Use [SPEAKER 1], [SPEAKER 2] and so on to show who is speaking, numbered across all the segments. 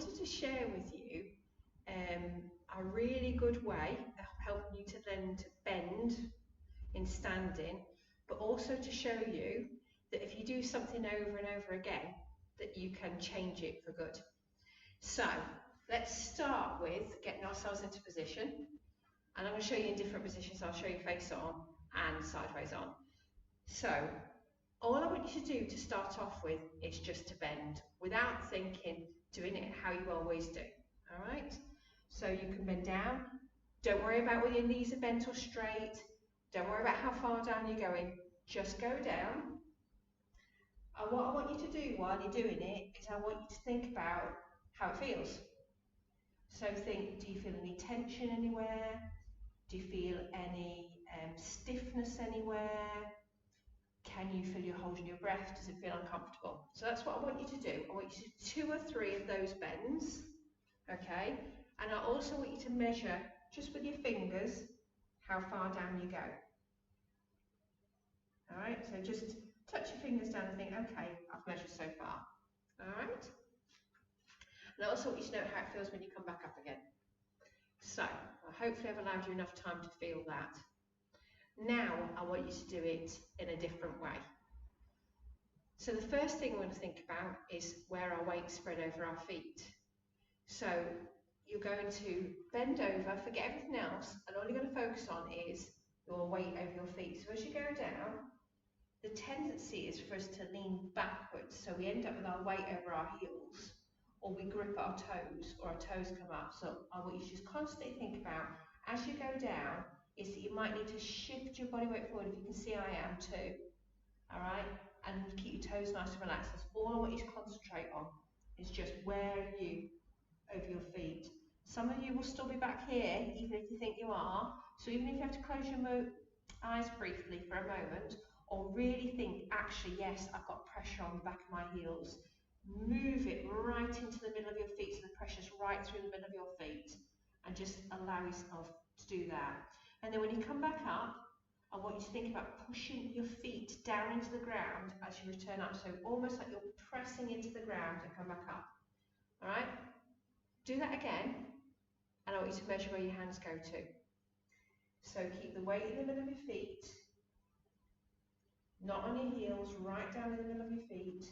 [SPEAKER 1] wanted to share with you a really good way of helping you to then to bend in standing, but also to show you that if you do something over and over again, that you can change it for good. So let's start with getting ourselves into position, and I'm going to show you in different positions. I'll show you face on and sideways on. So all I want you to do to start off with is just to bend without thinking, doing it how you always do. All right? So you can bend down. Don't worry about whether your knees are bent or straight. Don't worry about how far down you're going. Just go down. And what I want you to do while you're doing it is I want you to think about how it feels. So think, do you feel any tension anywhere? Do you feel any stiffness anywhere? Can you feel you're holding your breath? Does it feel uncomfortable? So that's what I want you to do. I want you to do 2 or 3 of those bends, okay? And I also want you to measure, just with your fingers, how far down you go. All right, so just touch your fingers down and think, okay, I've measured so far. All right? And I also want you to know how it feels when you come back up again. So, hopefully I've allowed you enough time to feel that. Now, I want you to do it in a different way. So the first thing we want to think about is where our weight spread over our feet. So you're going to bend over, forget everything else, and all you're going to focus on is your weight over your feet. So as you go down, the tendency is for us to lean backwards, so we end up with our weight over our heels, or we grip our toes, or our toes come up. So I want you to just constantly think about, as you go down, is that you might need to shift your body weight forward. If you can see, I am too. All right? And keep your toes nice and relaxed. That's all I want you to concentrate on, is just where are you over your feet. Some of you will still be back here, even if you think you are. So even if you have to close your eyes briefly for a moment, or really think, actually, yes, I've got pressure on the back of my heels, move it right into the middle of your feet, so the pressure's right through the middle of your feet, and just allow yourself to do that. And then when you come back up, I want you to think about pushing your feet down into the ground as you return up, so almost like you're pressing into the ground and come back up. All right? Do that again, and I want you to measure where your hands go to. So keep the weight in the middle of your feet, not on your heels, right down in the middle of your feet,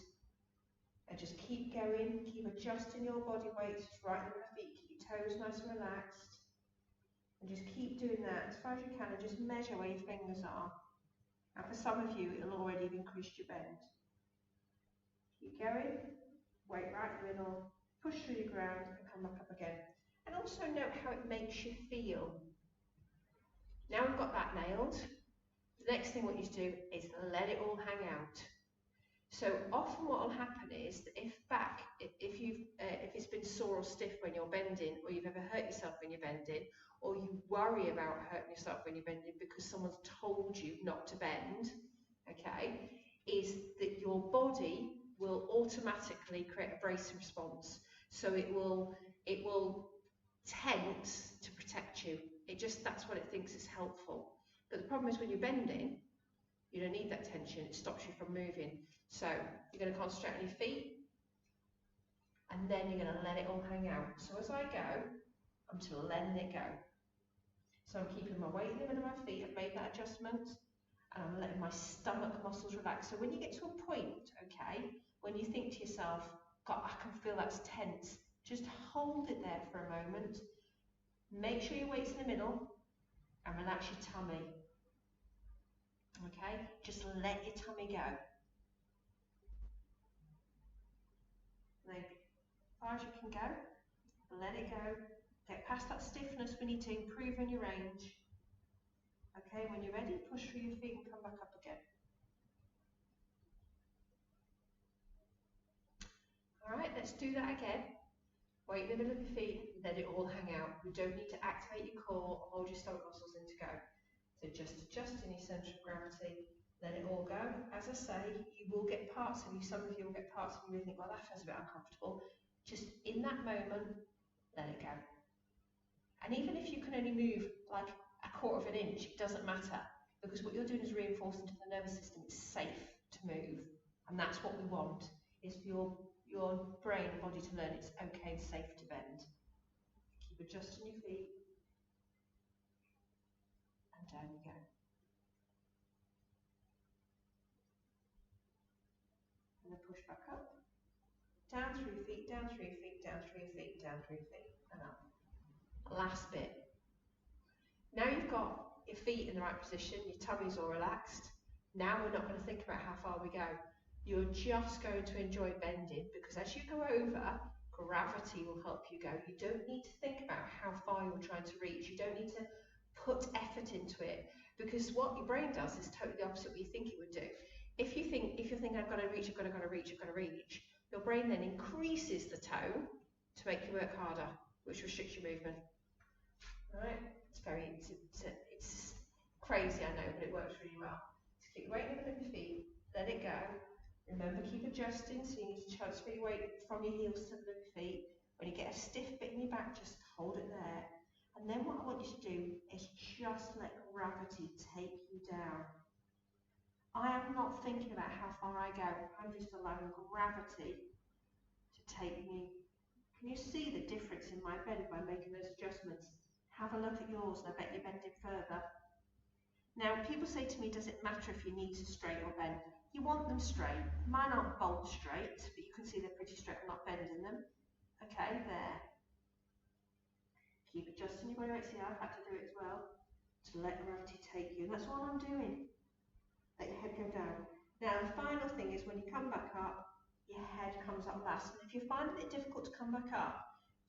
[SPEAKER 1] and just keep going, keep adjusting your body weight just right in the middle of your feet, keep your toes nice and relaxed, and just keep doing that as far as you can, and just measure where your fingers are. And for some of you, it'll already have increased your bend. Keep going, weight right in the middle, push through your ground, and come back up again. And also note how it makes you feel. Now we've got that nailed, the next thing what you do is let it all hang out. So often what will happen is that if it's been sore or stiff when you're bending, or you've ever hurt yourself when you're bending, or you worry about hurting yourself when you're bending because someone's told you not to bend, okay, is that your body will automatically create a brace response. So it will tense to protect you. That's what it thinks is helpful. But the problem is when you're bending, you don't need that tension. It stops you from moving. So you're going to concentrate on your feet, and then you're going to let it all hang out. So as I go, I'm just letting it go. So I'm keeping my weight in the middle of my feet. I've made that adjustment, and I'm letting my stomach muscles relax. So when you get to a point, okay, when you think to yourself, God, I can feel that's tense, just hold it there for a moment. Make sure your weight's in the middle, and relax your tummy. Okay, just let your tummy go. Then, as far as you can go, let it go. Get past that stiffness. We need to improve on your range. Okay, when you're ready, push through your feet and come back up again. All right, let's do that again. Weight in the middle of your feet, let it all hang out. You don't need to activate your core or hold your stomach muscles in to go. So just adjusting your centre of gravity, let it all go. As I say, you will get parts of you, some of you will get parts of you and think, well, that feels a bit uncomfortable. Just in that moment, let it go. And even if you can only move like 1/4 of an inch, it doesn't matter, because what you're doing is reinforcing to the nervous system it's safe to move. And that's what we want, is for your brain and body to learn it's okay and safe to bend. Keep adjusting your feet, and down you go. And then push back up. Down through your feet, down through your feet, down through your feet, down through your feet, and up. Last bit. Now you've got your feet in the right position, your tummy's all relaxed. Now we're not going to think about how far we go. You're just going to enjoy bending, because as you go over, gravity will help you go. You don't need to think about how far you're trying to reach. You don't need to put effort into it, because what your brain does is totally the opposite of what you think it would do. If you're thinking, I've got to reach, I've got to reach, I've got to reach, your brain then increases the tone to make you work harder, which restricts your movement. All right? It's crazy, I know, but it works really well. So keep your weight in the middle of your feet, let it go. Remember, keep adjusting, so you need to transfer your weight from your heels to the middle of your feet. When you get a stiff bit in your back, just hold it there. And then what I want you to do is just let gravity take you down. I am not thinking about how far I go, I'm just allowing gravity to take me. Can you see the difference in my bend by making those adjustments? Have a look at yours, and I bet you're bending further. Now, people say to me, does it matter if your knees are straight or bent? You want them straight. Mine aren't bolt straight, but you can see they're pretty straight. I'm not bending them. Okay, there. Keep adjusting your body weight. See, I've had to do it as well, to let gravity take you. And that's all I'm doing. Let your head go down. Now, the final thing is when you come back up, your head comes up last. And if you find it difficult to come back up,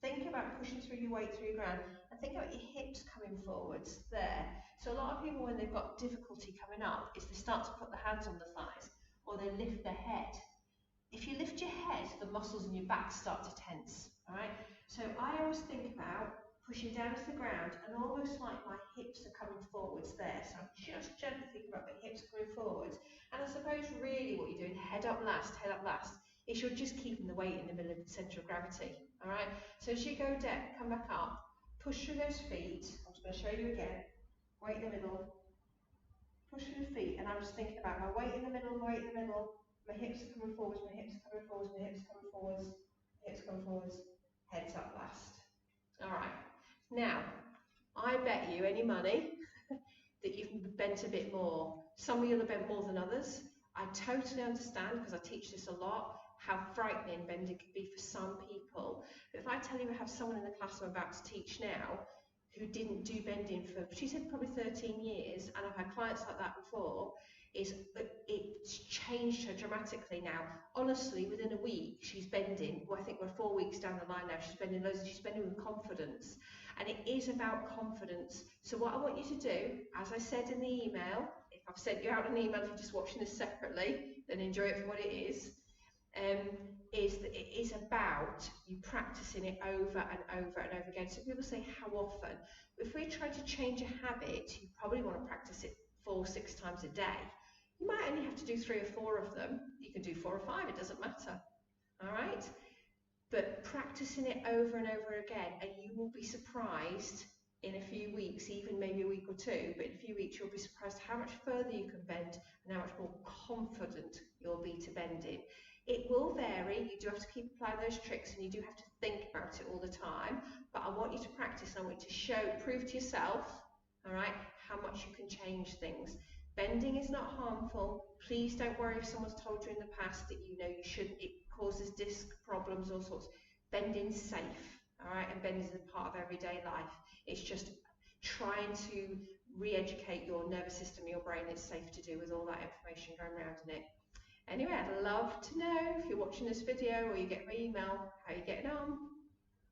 [SPEAKER 1] think about pushing through your weight through your ground, and think about your hips coming forwards there. So a lot of people, when they've got difficulty coming up, is they start to put their hands on the thighs, or they lift their head. If you lift your head, the muscles in your back start to tense, all right? So I always think about pushing down to the ground, and almost like my hips are coming forwards there. So I'm just gently thinking about my hips coming forwards. And I suppose really what you're doing, head up last, is you're just keeping the weight in the middle of the centre of gravity, all right? So as you go down, come back up, push through those feet. I'm just going to show you again. Weight in the middle, push through the feet, and I'm just thinking about my weight in the middle, my hips are coming forwards, my hips coming forwards, my hips coming forwards, my hips coming forwards, heads up last. All right. Now, I bet you any money that you've bent a bit more. Some of you will have bent more than others. I totally understand, because I teach this a lot, how frightening bending can be for some people. But if I tell you I have someone in the class I'm about to teach now who didn't do bending for, she said, probably 13 years, and I've had clients like that before, it's changed her dramatically now. Honestly, within a week, she's bending. Well, I think we're 4 weeks down the line now, she's bending loads, and she's bending with confidence. And it is about confidence. So what I want you to do, as I said in the email, if I've sent you out an email, if you're just watching this separately, then enjoy it for what it is that it is about you practicing it over and over and over again. So people say, how often? If we're trying to change a habit, you probably want to practice it 4 or 6 times a day. You might only have to do 3 or 4 of them. You can do 4 or 5, it doesn't matter. All right? But practicing it over and over again, and you will be surprised in a few weeks, even maybe a week or 2, but in a few weeks you'll be surprised how much further you can bend and how much more confident you'll be to bending. It will vary, you do have to keep applying those tricks, and you do have to think about it all the time, but I want you to practice, and I want you to prove to yourself, all right, how much you can change things. Bending is not harmful. Please don't worry if someone's told you in the past that you know you shouldn't, it causes disc problems, all sorts. Bending's safe, all right, and bending is a part of everyday life. It's just trying to re-educate your nervous system, your brain. It's safe to do with all that information going around in it. Anyway, I'd love to know if you're watching this video or you get my email, how you're getting on.